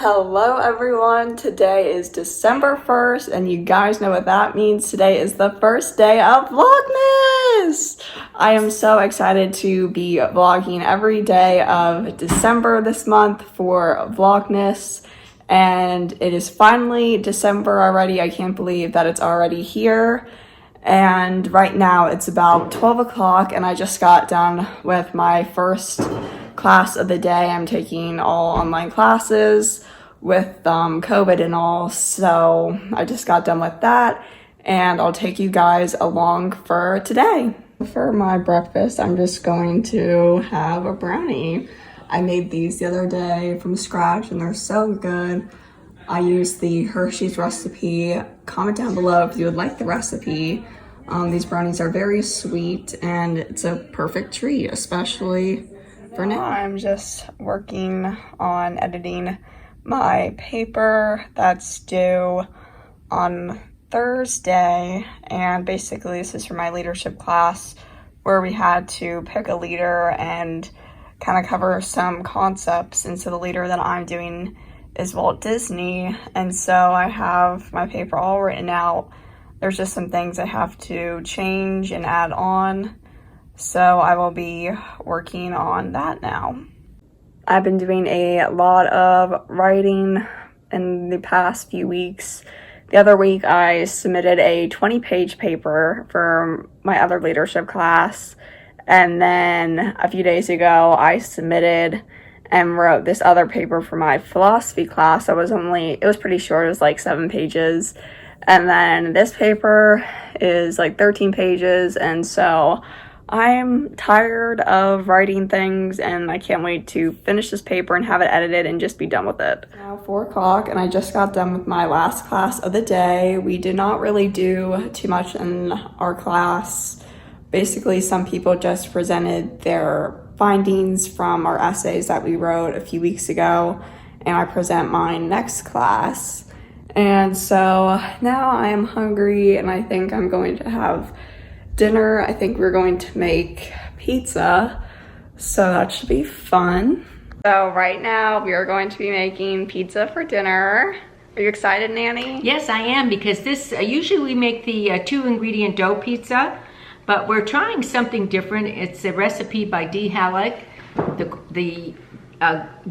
Hello everyone, today is December 1st and you guys know what that means. Today is the first day of Vlogmas! I am so excited to be vlogging every day of December this month for Vlogmas, and it is finally December already. I can't believe that it's already here. And right now it's about 12 o'clock and I just got done with my first class of the day. I'm taking all online classes with COVID and all, so I just got done with that and I'll take you guys along for today. For my breakfast, I'm just going to have a brownie. I made these the other day from scratch and they're so good. I used the Hershey's recipe. Comment down below if you would like the recipe. These brownies are very sweet and it's a perfect treat, especially for now. I'm just working on editing my paper that's due on Thursday, and basically this is for my leadership class where we had to pick a leader and kind of cover some concepts. And so the leader that I'm doing is Walt Disney, and so I have my paper all written out. There's just some things I have to change and add on, so I will be working on that now. I've been doing a lot of writing in the past few weeks. The other week I submitted a 20-page paper for my other leadership class, and then a few days ago I submitted and wrote this other paper for my philosophy class. It was pretty short, it was like 7 pages. And then this paper is like 13 pages, and so I'm tired of writing things and I can't wait to finish this paper and have it edited and just be done with it. Now 4 o'clock and I just got done with my last class of the day. We did not really do too much in our class. Basically, some people just presented their findings from our essays that we wrote a few weeks ago, and I present mine next class. And so now I am hungry and I think I'm going to have dinner. I think we're going to make pizza, so that should be fun. So right now we are going to be making pizza for dinner. Are you excited, Nanny? Yes, I am, because this usually we make the 2-ingredient dough pizza, but we're trying something different. It's a recipe by Dee Halleck, the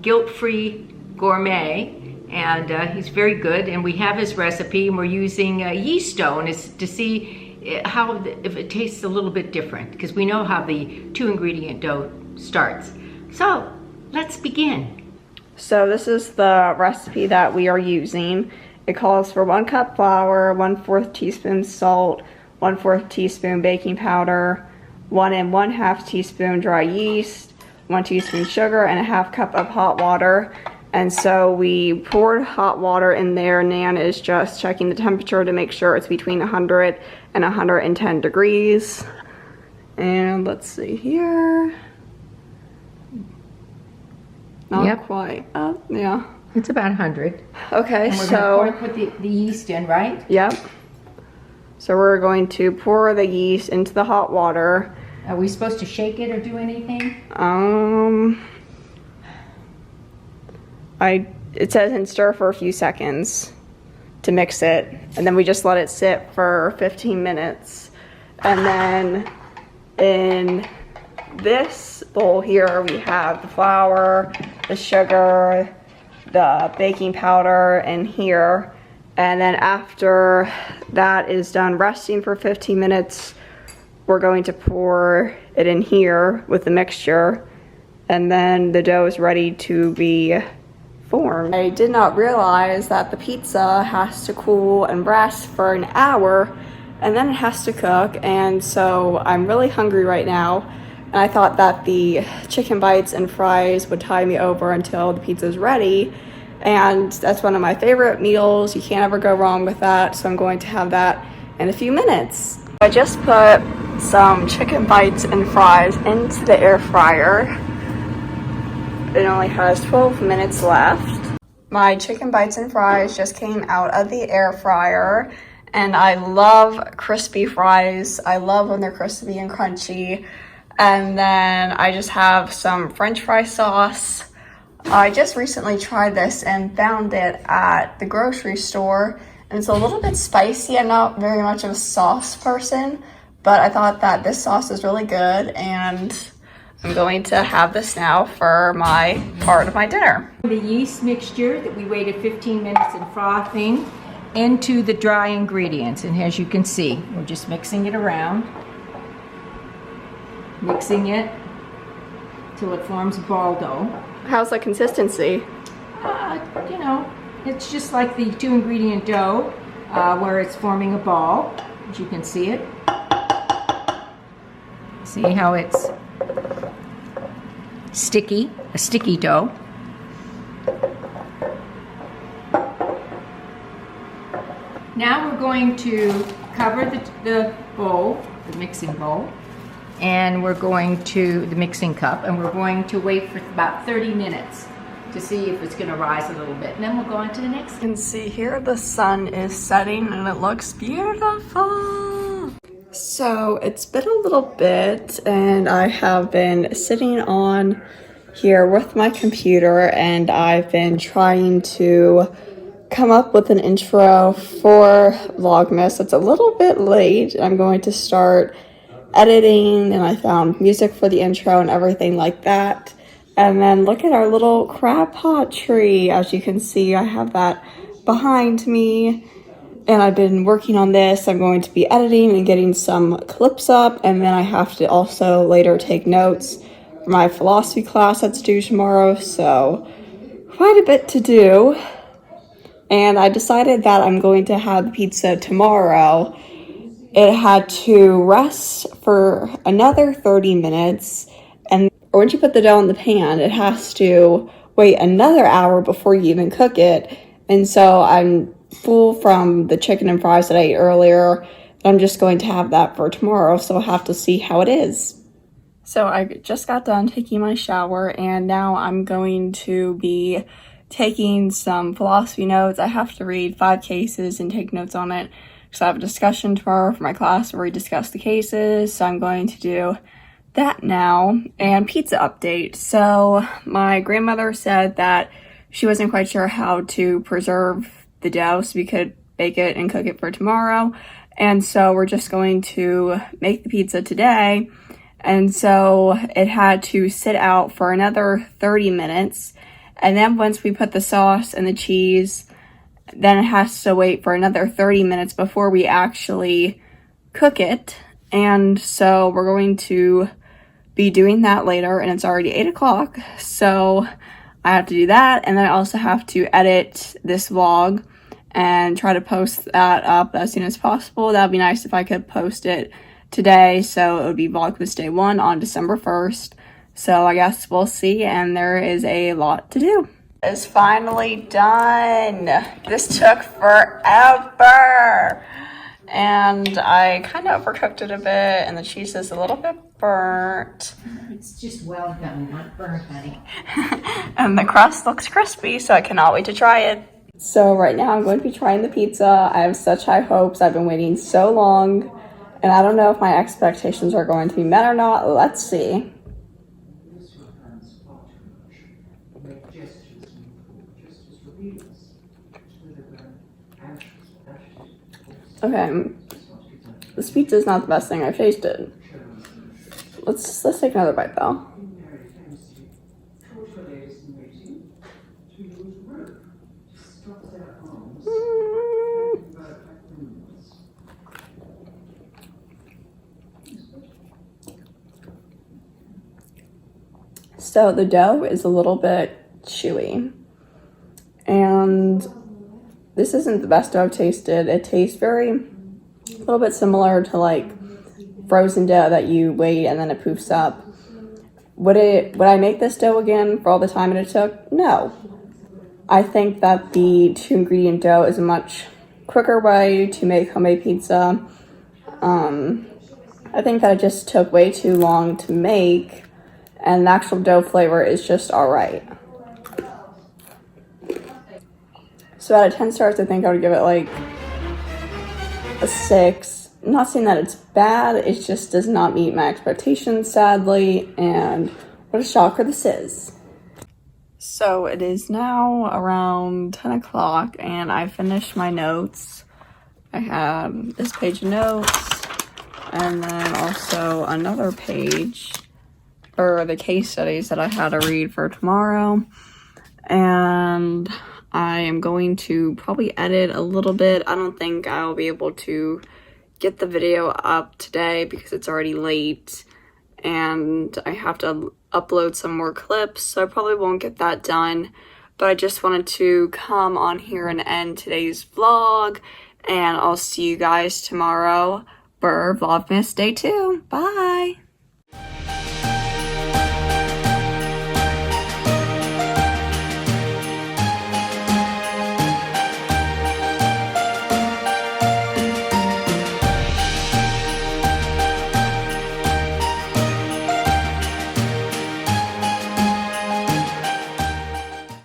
guilt-free gourmet. And he's very good, and we have his recipe, and we're using yeast dough, and it's to see if it tastes a little bit different, because we know how the 2-ingredient dough starts. So let's begin. So this is the recipe that we are using. It calls for 1 cup flour, 1/4 teaspoon salt, 1/4 teaspoon baking powder, 1 1/2 teaspoon dry yeast, 1 teaspoon sugar, and a 1/2 cup of hot water. And so we poured hot water in there. Nan is just checking the temperature to make sure it's between 100 and 110 degrees. And let's see here. Not quite up, yeah. It's about 100. Okay, and we're going to put the yeast in, right? Yep. So we're going to pour the yeast into the hot water. Are we supposed to shake it or do anything? It says and stir for a few seconds to mix it, and then we just let it sit for 15 minutes. And then in this bowl here we have the flour, the sugar, the baking powder in here, and then after that is done resting for 15 minutes, we're going to pour it in here with the mixture, and then the dough is ready to be formed. I did not realize that the pizza has to cool and rest for an hour and then it has to cook, and so I'm really hungry right now, and I thought that the chicken bites and fries would tide me over until the pizza's ready, and that's one of my favorite meals. You can't ever go wrong with that, so I'm going to have that in a few minutes. I just put some chicken bites and fries into the air fryer. It only has 12 minutes left. My chicken bites and fries just came out of the air fryer, and I love crispy fries. I love when they're crispy and crunchy. And then I just have some French fry sauce, I just recently tried this and found it at the grocery store, and it's a little bit spicy. I'm not very much of a sauce person, but I thought that this sauce is really good, and I'm going to have this now for my part of my dinner. The yeast mixture that we waited 15 minutes in frothing into the dry ingredients, and as you can see, we're just mixing it around, mixing it till it forms a ball dough. How's the consistency? You know, it's just like the 2-ingredient dough where it's forming a ball, as you can see it. See how it's sticky, a sticky dough. Now we're going to cover the bowl, the mixing bowl, and we're going to, the mixing cup, and we're going to wait for about 30 minutes to see if it's going to rise a little bit. And then we'll go on to the next. You can see here the sun is setting and it looks beautiful. So it's been a little bit and I have been sitting on here with my computer and I've been trying to come up with an intro for Vlogmas. It's a little bit late. I'm going to start editing and I found music for the intro and everything like that. And then look at our little crab pot tree. As you can see, I have that behind me and I've been working on this. I'm going to be editing and getting some clips up, and then I have to also later take notes for my philosophy class that's due tomorrow, so quite a bit to do. And I decided that I'm going to have the pizza tomorrow. It had to rest for another 30 minutes, and once you put the dough in the pan, it has to wait another hour before you even cook it. And so I'm full from the chicken and fries that I ate earlier. I'm just going to have that for tomorrow, so I'll have to see how it is. So I just got done taking my shower, and now I'm going to be taking some philosophy notes. I have to read 5 cases and take notes on it, because I have a discussion tomorrow for my class where we discuss the cases, so I'm going to do that now. And pizza update. So my grandmother said that she wasn't quite sure how to preserve the dough so we could bake it and cook it for tomorrow, and so we're just going to make the pizza today. And so it had to sit out for another 30 minutes, and then once we put the sauce and the cheese, then it has to wait for another 30 minutes before we actually cook it. And so we're going to be doing that later, and it's already 8 o'clock, so I have to do that. And then I also have to edit this vlog and try to post that up as soon as possible. That would be nice if I could post it today, so it would be Vlogmas Day 1 on December 1st. So I guess we'll see, and there is a lot to do. It's finally done. This took forever. And I kind of overcooked it a bit, and the cheese is a little bit burnt. It's just well done, not burnt, honey. And the crust looks crispy, so I cannot wait to try it. So right now I'm going to be trying the pizza. I have such high hopes. I've been waiting so long, and I don't know if my expectations are going to be met or not. Let's see. Okay, this pizza is not the best thing I've tasted. Let's take another bite though. So the dough is a little bit chewy, and this isn't the best dough I've tasted. It tastes a little bit similar to like frozen dough that you wait and then it poofs up. Would I make this dough again for all the time it took? No. I think that the 2-ingredient dough is a much quicker way to make homemade pizza. I think that it just took way too long to make, and the actual dough flavor is just alright. So out of 10 stars, I think I would give it like a 6. I'm not saying that it's bad, it just does not meet my expectations, sadly, and what a shocker this is. So it is now around 10 o'clock and I finished my notes. I have this page of notes and then also another page for the case studies that I had to read for tomorrow. And I am going to probably edit a little bit. I don't think I'll be able to get the video up today because it's already late and I have to upload some more clips, so I probably won't get that done. But I just wanted to come on here and end today's vlog, and I'll see you guys tomorrow for Vlogmas Day 2. Bye!